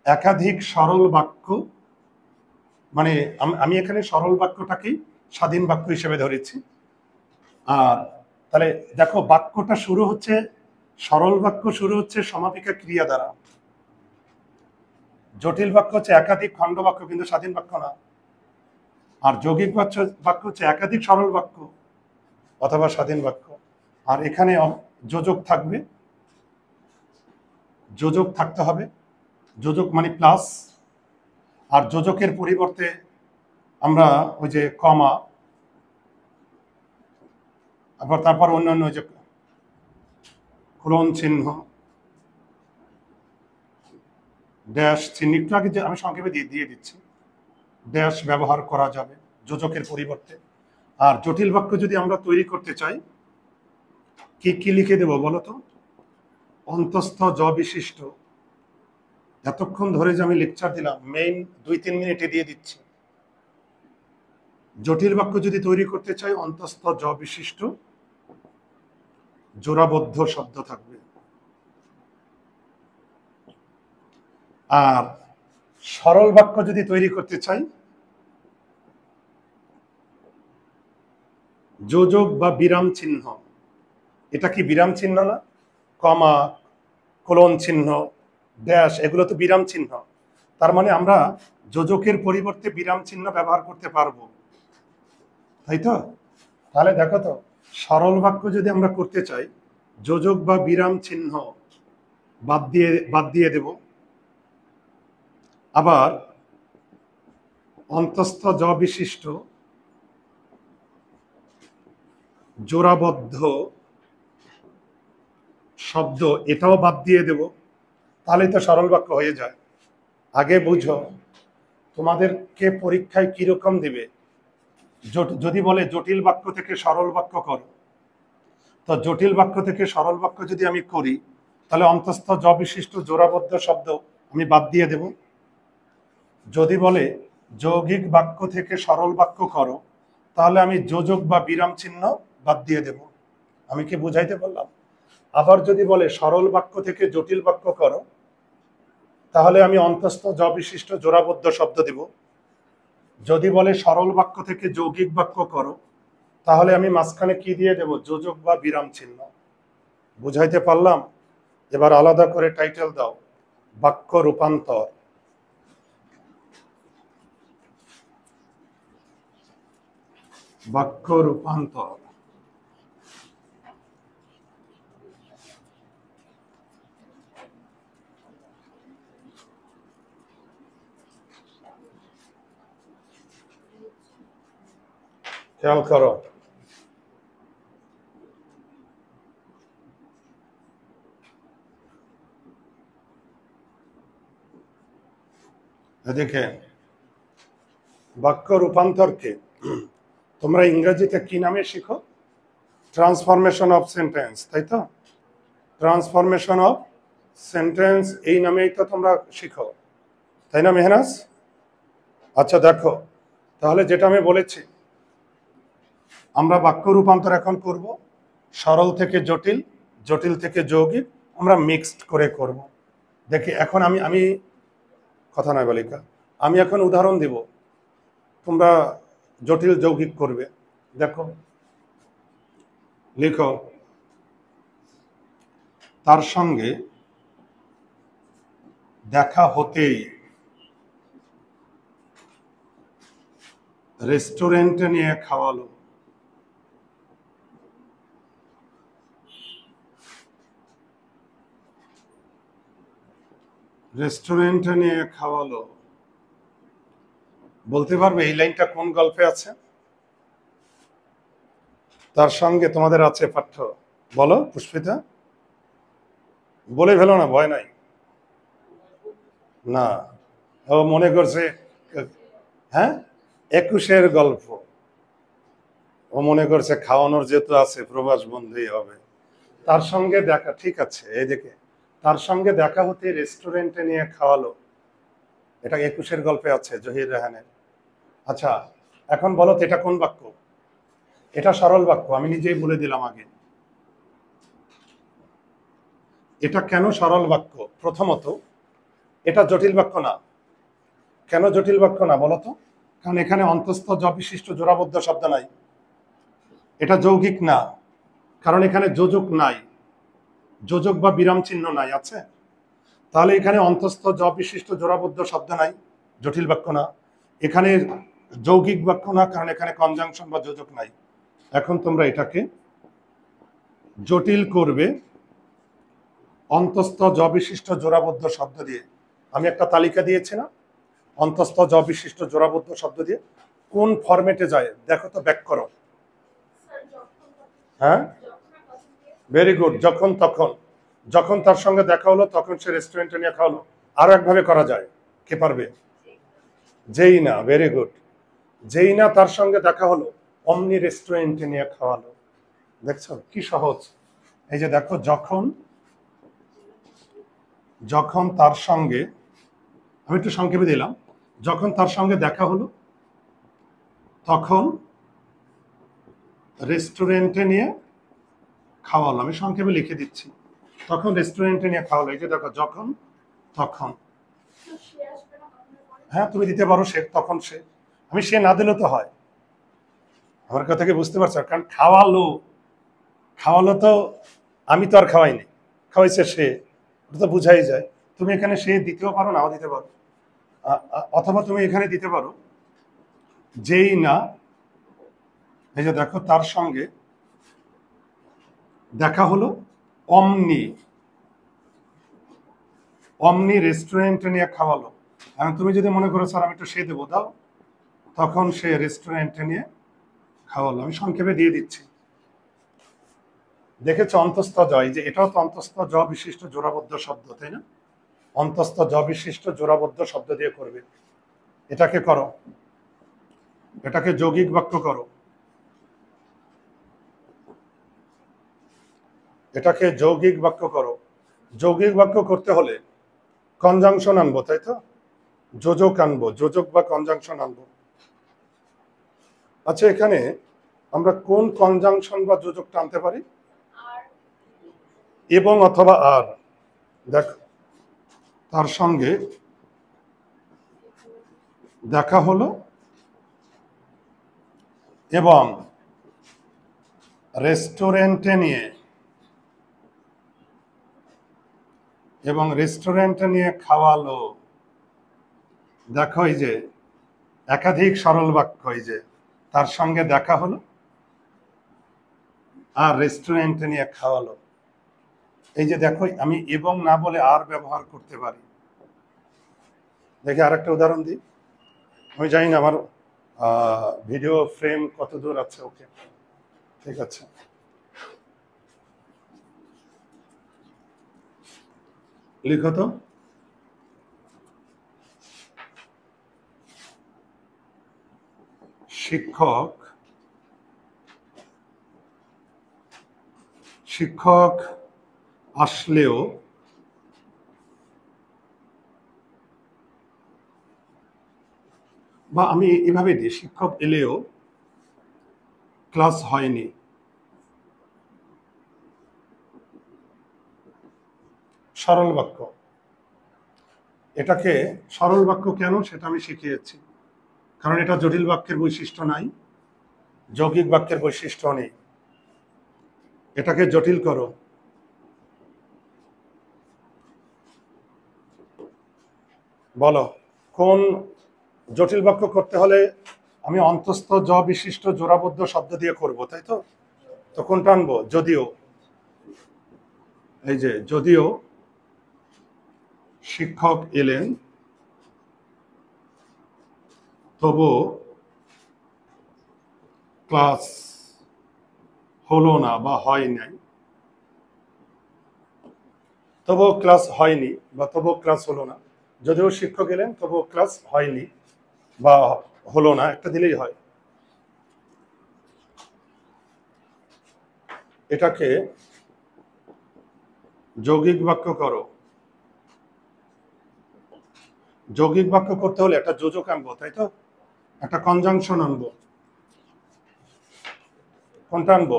একাধিক সরল বাক্য মানে আমি এখানে সরল বাক্যটাকেই স্বাধীন বাক্য হিসেবে ধরেছি। আর তাহলে দেখো, বাক্যটা শুরু হচ্ছে, সরল বাক্য শুরু হচ্ছে সমাপিকা ক্রিয়া দ্বারা। জটিল বাক্য হচ্ছে একাধিক খণ্ড বাক্য কিন্তু স্বাধীন বাক্য না। আর যৌগিক বাক্য হচ্ছে একাধিক সরল বাক্য অথবা স্বাধীন বাক্য। আর এখানে যোজক থাকবে, যোজক থাকতে হবে, যোজক মানে প্লাস। আর যোজকের পরিবর্তে আমরা ওই যে কমা, আবার তারপর অন্যান্য ওই যে কোলন চিহ্ন, ড্যাশ চিহ্ন, একটু আগে যে আমি সংক্ষেপে দিয়ে দিচ্ছি, ড্যাশ ব্যবহার করা যাবে যোজকের পরিবর্তে। আর জটিল বাক্য যদি আমরা তৈরি করতে চাই, কি কি লিখে দেব বলো তো? অন্তস্থ জ বিশিষ্ট, এতক্ষণ ধরে যে আমি লেকচার দিলাম মেইন 2-3 মিনিটে দিয়ে দিচ্ছি। জটিল বাক্য যদি তৈরি করতে চাই, অন্তস্থ জ বিশিষ্ট জোড়াবদ্ধ শব্দ থাকবে। আর সরল বাক্য যদি তৈরি করতে চাই, যোজক বা বিরাম চিহ্ন, এটা কি বিরাম চিহ্ন না? কমা, কোলন চিহ্ন, ড্যাশ, এগুলো তো বিরাম চিহ্ন। তার মানে আমরা যোজকের পরিবর্তে বিরাম চিহ্ন ব্যবহার করতে পারবো, তাই তো? তাহলে দেখো তো, সরল বাক্য যদি আমরা করতে চাই, যোজক বা বিরাম চিহ্ন বাদ দিয়ে দেব। আবার অন্তস্থ জ বিশিষ্ট জোড়াবদ্ধ শব্দ, এটাও বাদ দিয়ে দেব। তাহলে তো সরল বাক্য হয়ে যায়। আগে বুঝো তোমাদেরকে পরীক্ষায় কিরকম দিবে। যদি বলে জটিল বাক্য থেকে সরল বাক্য করো, তো জটিল বাক্য থেকে সরল বাক্য যদি আমি করি, তাহলে অন্তস্থ জ বিশিষ্ট জোড়াবদ্ধ শব্দ আমি বাদ দিয়ে দেব। যদি বলে যৌগিক বাক্য থেকে সরল বাক্য করো, তাহলে আমি যোজক বা বিরাম চিহ্ন বাদ দিয়ে দেব। আমি কি বুঝাইতে পারলাম? আবার যদি বলে সরল বাক্য থেকে জটিল বাক্য করো, তাহলে আমি অন্তস্থ জ বিশিষ্ট জোড়াবদ্ধ শব্দ দেব। যদি বলে সরল বাক্য থেকে যৌগিক বাক্য করো, তাহলে আমি মাঝখানে কি দিয়ে দেব? যোজক বা বিরাম চিহ্ন। বুঝাইতে পারলাম? এবার আলাদা করে টাইটেল দাও, বাক্য রূপান্তর। বাক্য রূপান্তর। খেয়াল করো, এদিকে বাক্য রূপান্তরকে তোমরা ইংরেজিতে কি নামে শিখো? ট্রান্সফরমেশন অফ সেন্টেন্স, তাই তো? ট্রান্সফরমেশন অফ সেন্টেন্স এই নামেই তো তোমরা শিখো, তাই না মেহনাজ? আচ্ছা দেখো, তাহলে যেটা আমি বলেছি, আমরা বাক্য রূপান্তর এখন করব। সরল থেকে জটিল, জটিল থেকে যৌগিক, আমরা মিক্সড করে করব। দেখি এখন আমি কথা নয় বালিকা, আমি এখন উদাহরণ দিব, তোমরা জটিল যৌগিক করবে। দেখো, লিখো, তার সঙ্গে দেখা হতেই রেস্টুরেন্টে নিয়ে খাওয়ালো। রেস্টুরেন্টে নিয়ে খাওয়ালো, বলতে পারবে এই লাইনটা কোন গল্পে আছে? তার সঙ্গে তোমাদের আছে পাঠ্য, বলো পুষ্পিতা, বলে ফেলো না, ভয় নাই। না, ও মনে করছে হ্যাঁ 21-এর গল্প, ও মনে করছে খাওয়ানোর যেহেতু আছে প্রবাস বন্ধুই হবে। তার সঙ্গে দেখা, ঠিক আছে, এই দেখে তার সঙ্গে দেখা হতে রেস্টুরেন্টে নিয়ে খাওয়ালো, এটা 21-এর গল্পে আছে জহির রেহানের। আচ্ছা এখন বলো তো এটা কোন বাক্য? এটা সরল বাক্য, আমি নিজেই বলে দিলাম আগে। এটা কেন সরল বাক্য? প্রথমত এটা জটিল বাক্য না। কেন জটিল বাক্য না বলো তো? কারণ এখানে অন্তস্থ জ বিশিষ্ট জোড়াবদ্ধ শব্দ নাই। এটা যৌগিক না, কারণ এখানে যোজক নাই, যোজক বা বিরাম চিহ্ন নাই। আছে, তাহলে এখানে অন্তস্থ জ বিশিষ্ট জোড়াবদ্ধ শব্দ নাই, জটিল বাক্য না। এখানে যৌগিক বাক্য না, কারণ এখানে কনজাংশন বা যোজক নাই। এখন তোমরা এটাকে জটিল করবে অন্তস্থ জ বিশিষ্ট জোড়াবদ্ধ শব্দ দিয়ে। আমি একটা তালিকা দিয়েছি না, অন্তস্থ জ বিশিষ্ট জোড়াবদ্ধ শব্দ দিয়ে কোন ফরম্যাটে যায় দেখো তো, ব্যাক করো। হ্যাঁ, ভেরি গুড। যখন তখন, যখন তার সঙ্গে দেখা হলো তখন সে রেস্টুরেন্টে নিয়ে খাওয়ালো। আরো একভাবে করা যায়, কে পারবে? যেই না, ভেরি গুড। যেই না তার সঙ্গে দেখা হলো অমনি রেস্টুরেন্টে নিয়ে খাওয়ালো। দেখছো কি সহজ। এই যে দেখো, যখন, যখন তার সঙ্গে, আমি একটু সংক্ষেপে দিলাম, যখন তার সঙ্গে দেখা হলো তখন রেস্টুরেন্টে নিয়ে খাওয়ালো। আমি সংক্ষেপে লিখে দিচ্ছি, তখন রেস্টুরেন্টে নিয়ে খাওয়ালো। এই যে দেখো, যখন তখন। হ্যাঁ, তুমি দিতে পারো সে, তখন সে। আমি সে না দিলেও তো হয়। আমার কথা কি বুঝতে পারছো? কারণ খাওয়ালো, খাওয়ালো তো আমি তো আর খাওয়াইনি, খাওয়াইছে সে, ওটা তো বুঝাই যায়। তুমি এখানে সে দিতেও পারো, নাও দিতে পারো। অথবা তুমি এখানে দিতে পারো যেই না, এই যে দেখো, তার সঙ্গে দেখা হলো অমনি, অমনি রেস্টুরেন্টে নিয়ে খাওয়ালো। এখন তুমি যদি মনে করো স্যার আমি একটু সে দেবো, দাও, তখন সে রেস্টুরেন্টে নিয়ে খাওয়ালো। আমি সংক্ষেপে দিয়ে দিচ্ছি। দেখেছো অন্তস্থ জ, এই যে এটাও তো অন্তস্থ জ বিশিষ্ট জোড়াবদ্ধ শব্দ, তাই না? অন্তস্থ জ বিশিষ্ট জোড়াবদ্ধ শব্দ দিয়ে করবে। এটাকে করো, এটাকে যৌগিক বাক্য করো, এটাকে যৌগিক বাক্য করো। যৌগিক বাক্য করতে হলে কনজাংশন আনবো, তাই তো? যোজক আনবো, যোজক বা কনজাংশন আনবো। আচ্ছা, এখানে আমরা কোন কনজাংশন বা যোজকটা আনতে পারি? এবং অথবা আর। দেখো, তার সঙ্গে দেখা হলো এবং রেস্টুরেন্টে নিয়ে, এবং রেস্টুরেন্টে নিয়ে খাওয়ালো। দেখো, এই যে একাধিক সরল বাক্য, এই যে তার সঙ্গে দেখা হলো আর রেস্টুরেন্টে নিয়ে খাওয়ালো। এই যে দেখো, আমি এবং না বলে আর ব্যবহার করতে পারি। দেখি আরেকটা উদাহরণ দিই। আমি জানি না আমার ভিডিও ফ্রেম কত দূর আছে। ওকে, ঠিক আছে। লিখো তো, শিক্ষক, শিক্ষক আসলেও বা আমি এভাবে দিই, শিক্ষক এলেও ক্লাস হয়নি। সরল বাক্য। এটাকে সরল বাক্য কেন সেটা আমি শিখিয়েছি, কারণ এটা জটিল বাক্যের বৈশিষ্ট্য নাই, যৌগিক বাক্যের বৈশিষ্ট্য নেই। এটাকে জটিল করো। বলো, কোন জটিল বাক্য করতে হলে আমি অন্তস্থ জ বিশিষ্ট জোড়াবদ্ধ শব্দ দিয়ে করব, তাই তো? তো কোনটা আনবো? যদিও। এই যে যদিও শিক্ষক এলেন তবু ক্লাস হলো না বা হয় নাই, তবুও ক্লাস হয়নি বা তবুও ক্লাস হলো না। যদিও শিক্ষক এলেন তবুও ক্লাস হয়নি বা হলো না, একটা দিলেই হয়। এটাকে যৌগিক বাক্য করো। যৌগিক বাক্য করতে হলে একটা যোজক আনবো, তাই তো? একটা কনজাংশন আনবো। কোনটা আনবো?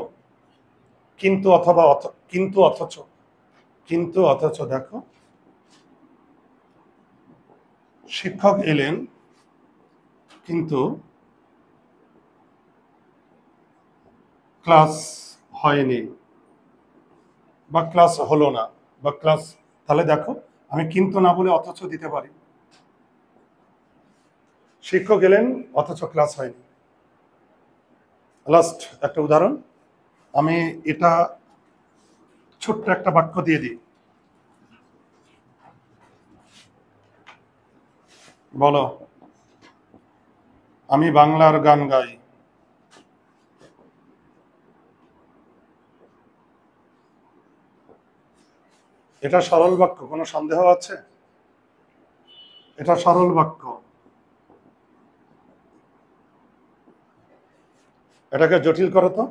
কিন্তু অথবা কিন্তু অথচ। কিন্তু অথচ। দেখো, শিক্ষক এলেন কিন্তু ক্লাস হয়নি বা ক্লাস হলো না বা ক্লাস। তাহলে দেখো, আমি কিন্তু না বলে অথচ দিতে পারি। শিক্ষক এলেন অথচ ক্লাস হয়নি। লাস্ট একটা উদাহরণ, আমি এটা ছোট্ট একটা বাক্য দিয়ে দিই। বলো, আমি বাংলার গান গাই। এটা সরল বাক্য, কোনো সন্দেহ আছে? এটা সরল বাক্য। এটাকে জটিল করো তো।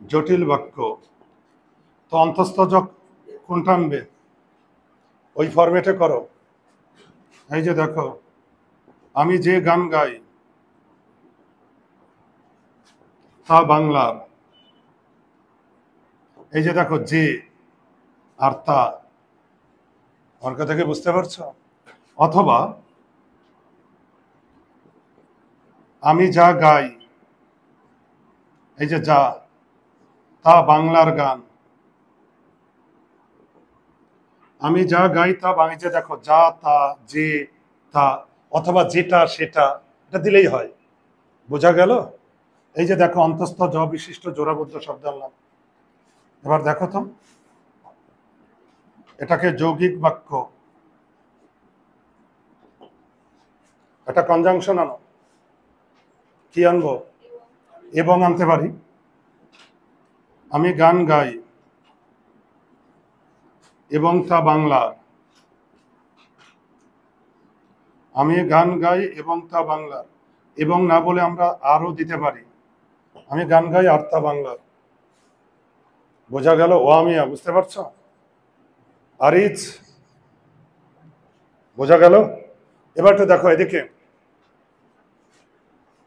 জটিল বাক্য তো অন্তঃস্থ যোগ কোনটা আনবে? ওই ফরম্যাটে করো। এই যে দেখো, আমি যে গান গাই তা বাংলার। এই যে দেখো, যে আর তা, আমার কথা কি বুঝতে পারছো? অথবা আমি যা গাই, এই যে যা, তা বাংলার গান। আমি যা গাই তা এই যে দেখো, যা তা, যে তা, অথবা যেটা সেটা, এটা দিলেই হয়। বোঝা গেল? এই যে দেখো, অন্তঃস্থ জ বিশিষ্ট জোড়াবদ্ধ শব্দ আনলাম। এবার দেখো তো, এটাকে যৌগিক বাক্য, এটা কনজাংশন আনো। কি আনবো? এবং আনতে পারি। আমি গান গাই এবং তা বাংলার। আমি গান গাই এবং তা বাংলার। এবং না বলে আমরা আরো দিতে পারি, আমি গান গাই আর তা বাংলার। বোঝা গেল? ও আমিয়া, বুঝতে পারছো? আরিজ, বোঝা গেল? এবার তো দেখো এদিকে,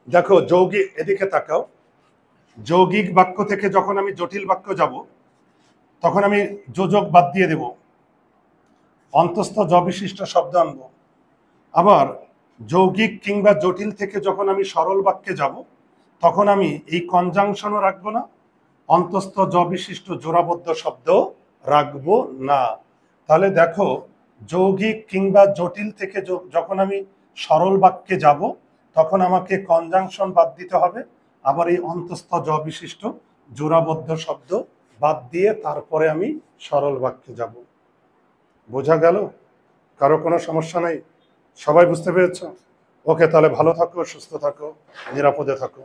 দেখো যৌগিক, এদিকে তাকাও। যৌগিক বাক্য থেকে যখন আমি জটিল বাক্য যাব, তখন আমি যোজক বাদ দিয়ে দেব, অন্তঃস্থ জ বিশিষ্ট শব্দ আনবো। আবার যৌগিক কিংবা জটিল থেকে যখন আমি সরল বাক্যে যাব, তখন আমি এই কনজাংশনও রাখবো না, অন্তঃস্থ জ বিশিষ্ট জোড়াবদ্ধ শব্দ রাখবো না। তাহলে দেখো, যৌগিক কিংবা জটিল থেকে যখন আমি সরল বাক্যে যাব, তখন আমাকে কনজাংশন বাদ দিতে হবে, আবার এই অন্তঃস্থ জ বিশিষ্ট জোড়াবদ্ধ শব্দ বাদ দিয়ে তারপরে আমি সরল বাক্যে যাব। বোঝা গেল? কারো কোনো সমস্যা নেই? সবাই বুঝতে পেরেছ? ওকে, তাহলে ভালো থাকো, সুস্থ থাকো, নিরাপদে থাকো।